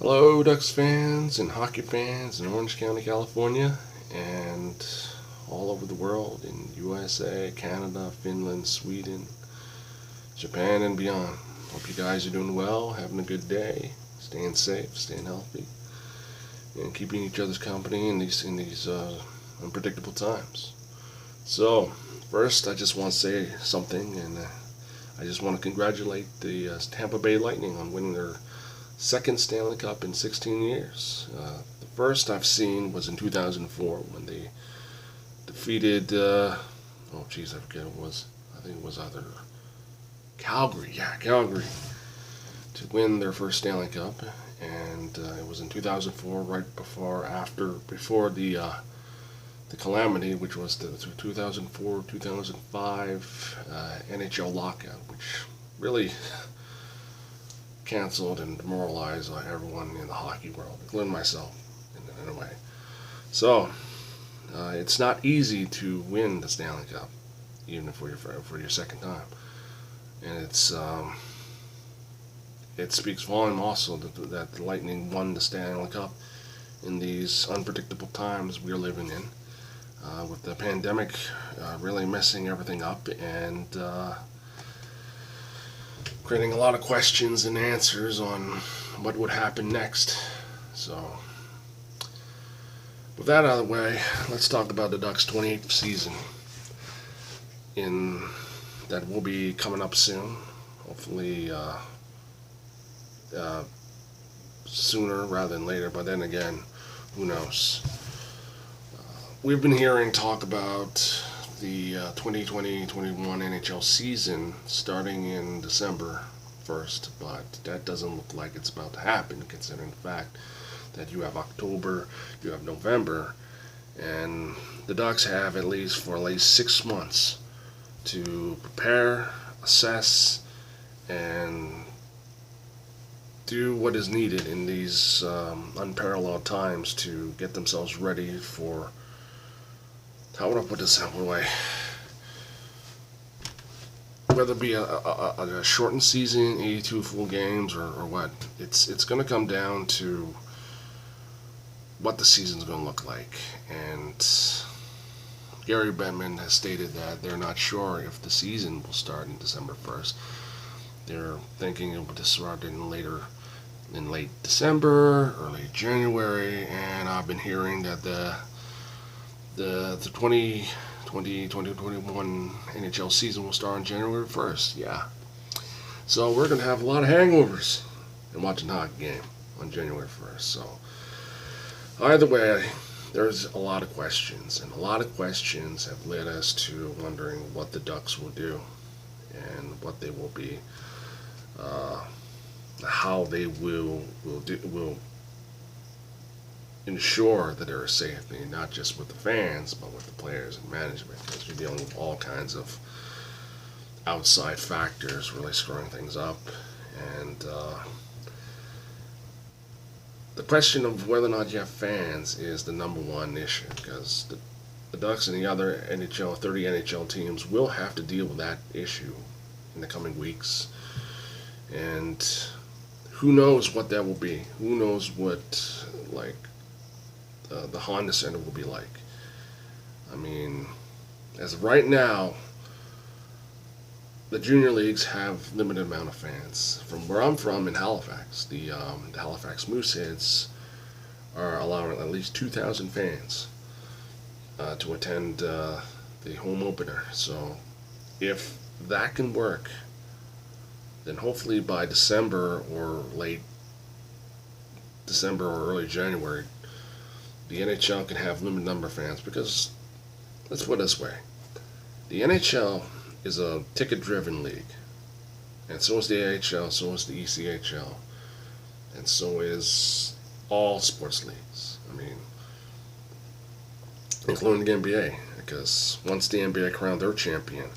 Hello, Ducks fans and hockey fans in Orange County, California, and all over the world in USA, Canada, Finland, Sweden, Japan, and beyond. Hope you guys are doing well, having a good day, staying safe, staying healthy, and keeping each other's company in these unpredictable times. So, first, I just want to say something, and I just want to congratulate the Tampa Bay Lightning on winning their second Stanley Cup in 16 years. The first I've seen was in 2004 when they defeated, I forget what it was. I think it was either Calgary, Calgary, to win their first Stanley Cup. And it was in 2004, right before the calamity, which was the 2004-2005 NHL lockout, which really canceled and demoralized everyone in the hockey world, including myself, in a way. So, it's not easy to win the Stanley Cup, even for your second time, and it speaks volume also that the Lightning won the Stanley Cup in these unpredictable times we're living in, with the pandemic really messing everything up and creating a lot of questions and answers on what would happen next. So, with that out of the way, let's talk about the Ducks' 28th season that will be coming up soon. Hopefully sooner rather than later, but then again, who knows. We've been hearing talk about the 2020-21 NHL season starting in December 1st, but that doesn't look like it's about to happen, considering the fact that you have October, you have November, and the Ducks have at least 6 months to prepare, assess, and do what is needed in these unparalleled times to get themselves ready for, how would I put this that way? Whether it be a shortened season, 82 full games, or what, it's going to come down to what the season's going to look like. And Gary Bettman has stated that they're not sure if the season will start in December 1st. They're thinking it will start in late December, early January, and I've been hearing that the 2020-2021 NHL season will start on January 1st. Yeah. So we're going to have a lot of hangovers and watching a hockey game on January 1st. So either way, there's a lot of questions, and a lot of questions have led us to wondering what the Ducks will do and what they will be, how they will ensure that there is safety, not just with the fans, but with the players and management, because you're dealing with all kinds of outside factors really screwing things up. And the question of whether or not you have fans is the number one issue, because the Ducks and the other 30 NHL teams will have to deal with that issue in the coming weeks. And who knows what that will be? Who knows what, the Honda Center will be like. I mean, as of right now, the junior leagues have limited amount of fans. From where I'm from in Halifax, the Halifax Mooseheads are allowing at least 2,000 fans to attend the home opener. So if that can work, then hopefully by December or late December or early January, the NHL can have limited number of fans, because let's put it this way: the NHL is a ticket-driven league, and so is the AHL, so is the ECHL, and so is all sports leagues. I mean, including the NBA, because once the NBA crown their champion,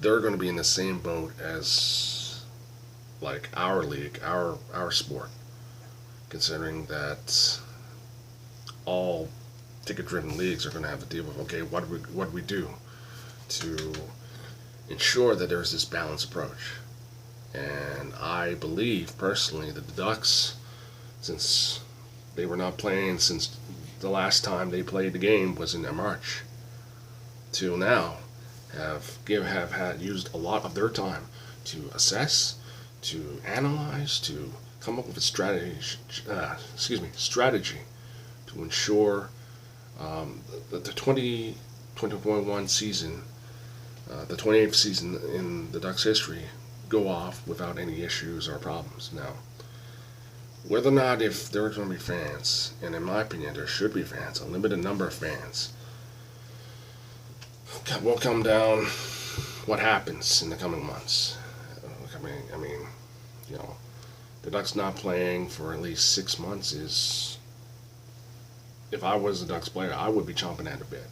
they're going to be in the same boat as our league, our sport, considering that all ticket-driven leagues are going to have to deal with, okay, what do we do to ensure that there's this balanced approach. And I believe personally that the Ducks since they were not playing since the last time they played the game was in March till now, have used a lot of their time to assess, to analyze, to come up with a strategy to ensure the 2021 season, the 28th season in the Ducks' history, go off without any issues or problems. Now, whether or not if there are going to be fans, and in my opinion there should be fans, a limited number of fans, will come down what happens in the coming months. I mean, you know, the Ducks not playing for at least 6 months is, if I was a Ducks player, I would be chomping at the bit.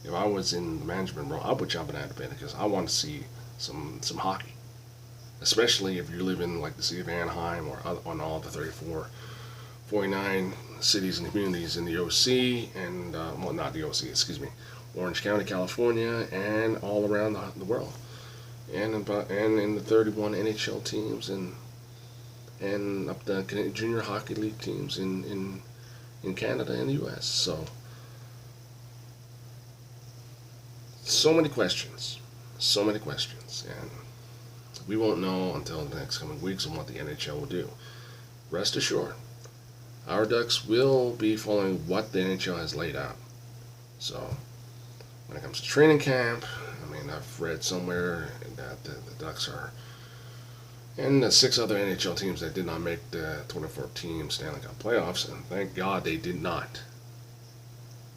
If I was in the management role, I would be chomping at the bit because I want to see some hockey. Especially if you live in like the city of Anaheim or on all the 49 cities and communities in the OC and, well, not the OC, excuse me, Orange County, California, and all around the world, and in the 31 NHL teams and up the junior hockey league teams in Canada and the U.S. So many questions, and we won't know until the next coming weeks on what the NHL will do. Rest assured, our Ducks will be following what the NHL has laid out. So, when it comes to training camp, I mean, I've read somewhere that the Ducks are, and the 6 other NHL teams that did not make the 2014 Stanley Cup playoffs, and thank God they did not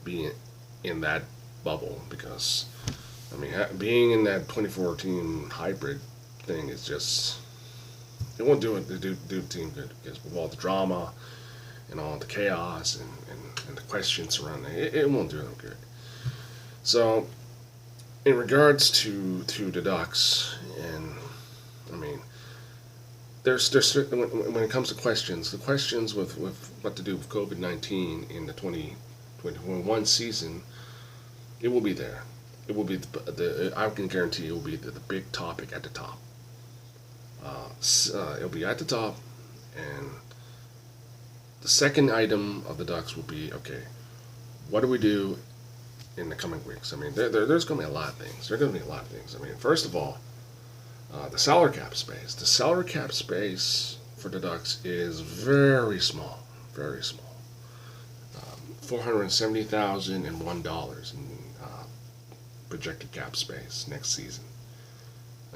be in that bubble, because, I mean, being in that 2014 hybrid thing is just, it won't do the team good, because with all the drama and all the chaos and the questions surrounding it, it won't do them good. So, in regards to the Ducks, and I mean, there's when it comes to questions, the questions with what to do with COVID-19 in the 2021 season, it will be there. It will be I can guarantee it will be the big topic at the top. It'll be at the top, and the second item of the Ducks will be, okay, what do we do in the coming weeks? I mean, there's going to be a lot of things. I mean, first of all, the salary cap space. The salary cap space for the Ducks is very small, very small. $470,001 in projected cap space next season.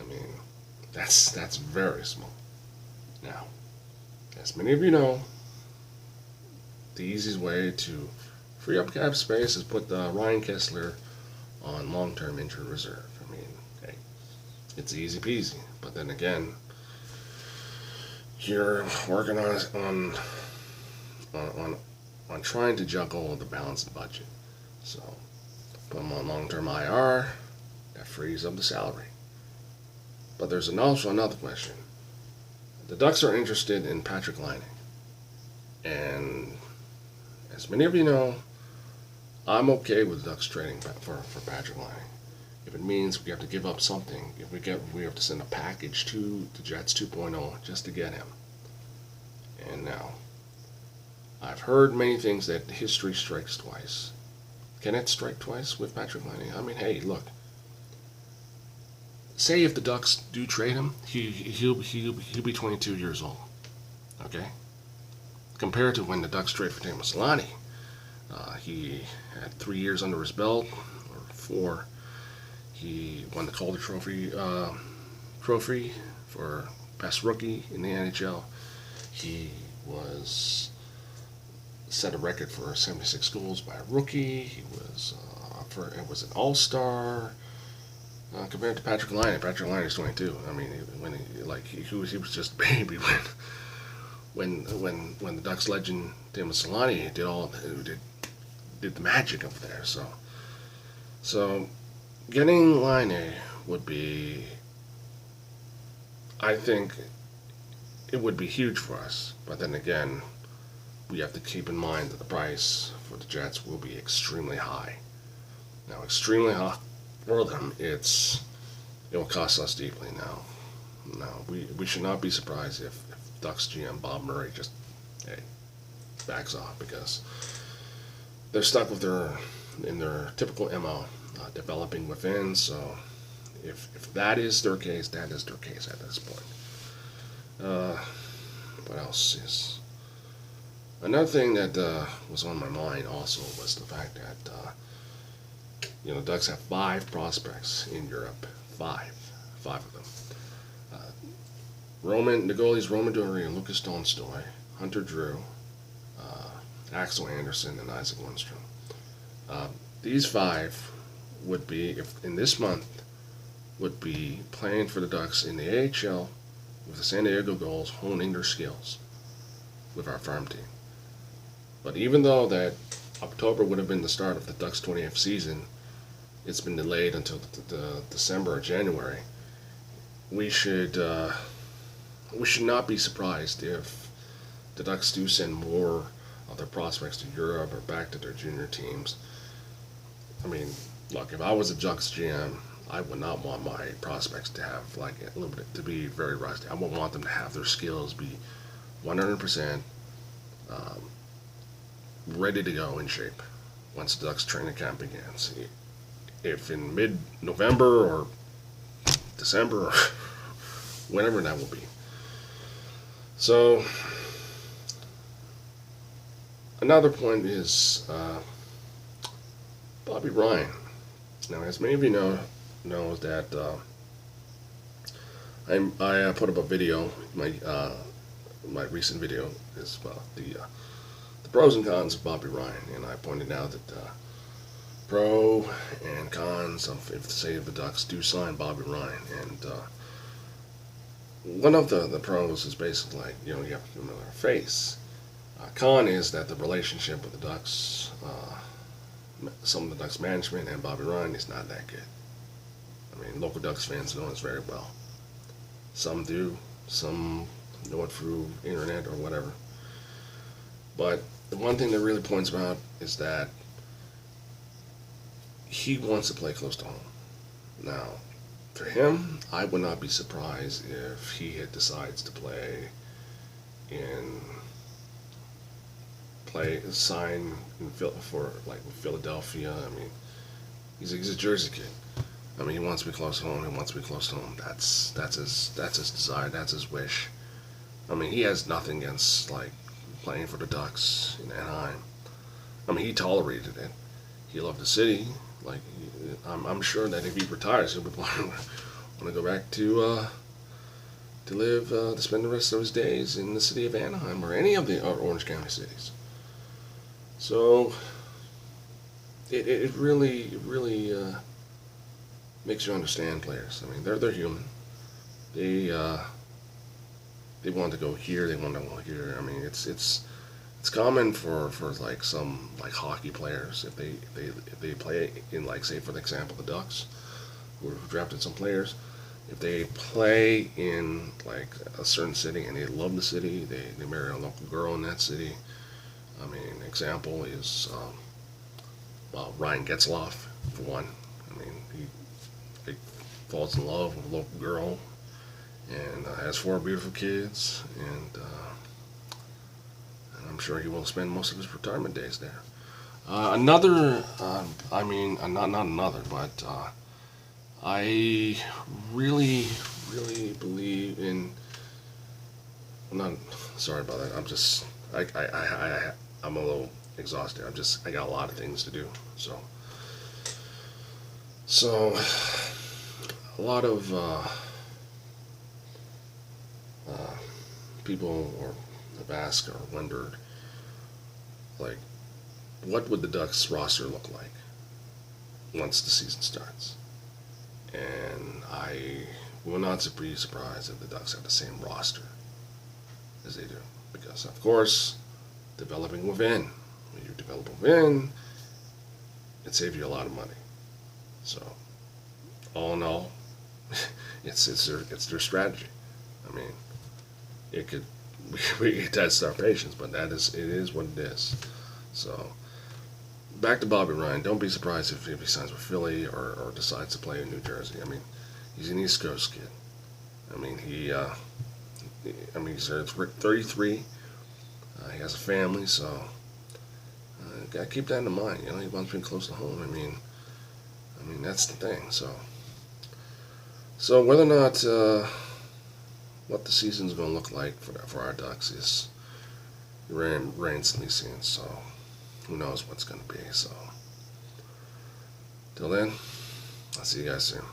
I mean, that's very small. Now, as many of you know, the easiest way to free up cap space is put Ryan Kessler on long-term injured reserve. I mean, hey, it's easy peasy. But then again, you're working on trying to juggle the balanced budget. So, put him on long-term IR. That frees up the salary. But there's also another question. The Ducks are interested in Patrik Laine. And as many of you know, I'm okay with the Ducks trading for Patrik Laine. If it means we have to give up something, if we have to send a package to the Jets 2.0 just to get him. And now, I've heard many things that history strikes twice. Can it strike twice with Patrik Laine? I mean, hey, look. Say if the Ducks do trade him, he'll be 22 years old. Okay? Compared to when the Ducks traded for Teemu Selanne, he had 3 years under his belt, or 4. He won the Calder Trophy for best rookie in the NHL. He set a record for 76 goals by a rookie. He was an all-star. Compared to Patrik Laine. Patrik Laine is 22. I mean, he was just a baby when the Ducks legend Teemu Selanne did the magic up there. So getting Laine would be, I think, it would be huge for us. But then again, we have to keep in mind that the price for the Jets will be extremely high. Now, extremely high for them, it will cost us deeply. Now we should not be surprised if Ducks GM Bob Murray just, hey, backs off, because they're stuck with their typical MO, developing within. So if that is their case, that is their case at this point. What else is another thing that was on my mind also was the fact that Ducks have 5 prospects in Europe, five of them. The goalies Roman Dury and Lucas Donstoy, Hunter Drew, Axel Anderson, and Isaac Lundstrom. These 5 would be, if in this month, would be playing for the Ducks in the AHL with the San Diego Gulls, honing their skills with our farm team. But even though that October would have been the start of the Ducks' 28th season, it's been delayed until the December or January. We should not be surprised if the Ducks do send more of their prospects to Europe or back to their junior teams. I mean, look, if I was a Ducks GM, I would not want my prospects to have like a little bit to be very rusty. I would want them to have their skills be 100% ready to go in shape once the Ducks training camp begins. If in mid-November or December or whenever that will be. So another point is Bobby Ryan. Now, as many of you know that I put up a video. My recent video is about the pros and cons of Bobby Ryan, and I pointed out that pro and cons of if the Ducks do sign Bobby Ryan, and one of the pros is basically like you have a familiar face. Con is that the relationship with the Ducks, some of the Ducks management and Bobby Ryan is not that good. I mean, local Ducks fans know this very well. Some do, some know it through internet or whatever. But the one thing that really points out is that he wants to play close to home. Now, for him, I would not be surprised if he decides to sign for like Philadelphia. I mean, he's a Jersey kid. I mean, he wants to be close to home. He wants to be close to home. That's his desire. That's his wish. I mean, he has nothing against like playing for the Ducks in Anaheim. I mean, he tolerated it. He loved the city. Like, I'm sure that if he retires, he'll be want to go back to spend the rest of his days in the city of Anaheim or any of the Orange County cities. So it really makes you understand players. I mean, they're human. They want to go here. They want to go here. I mean, it's common for like some like hockey players if they play in like, say for example, the Ducks who drafted some players. If they play in like a certain city and they love the city, they marry a local girl in that city. I mean, example is Ryan Getzlaf for one. I mean, he falls in love with a local girl and has 4 beautiful kids, and I'm sure he will spend most of his retirement days there. Not another, but I really believe in. I'm not sorry about that. I'm a little exhausted. I got a lot of things to do. So a lot of people have asked or wondered, like, what would the Ducks roster look like once the season starts? And I will not be surprised if the Ducks have the same roster as they do. Because, of course, developing within. When you develop within, it saves you a lot of money. So, all in all, it's their strategy. I mean, we test our patience, but it is what it is. So, back to Bobby Ryan. Don't be surprised if he signs with Philly or decides to play in New Jersey. I mean, he's an East Coast kid. I mean, he's 33. He has a family, so gotta keep that in mind. You know, he wants to be close to home. I mean that's the thing. So whether or not what the season's going to look like for our Ducks is remains to be seen. So who knows what's going to be. So till then, I'll see you guys soon.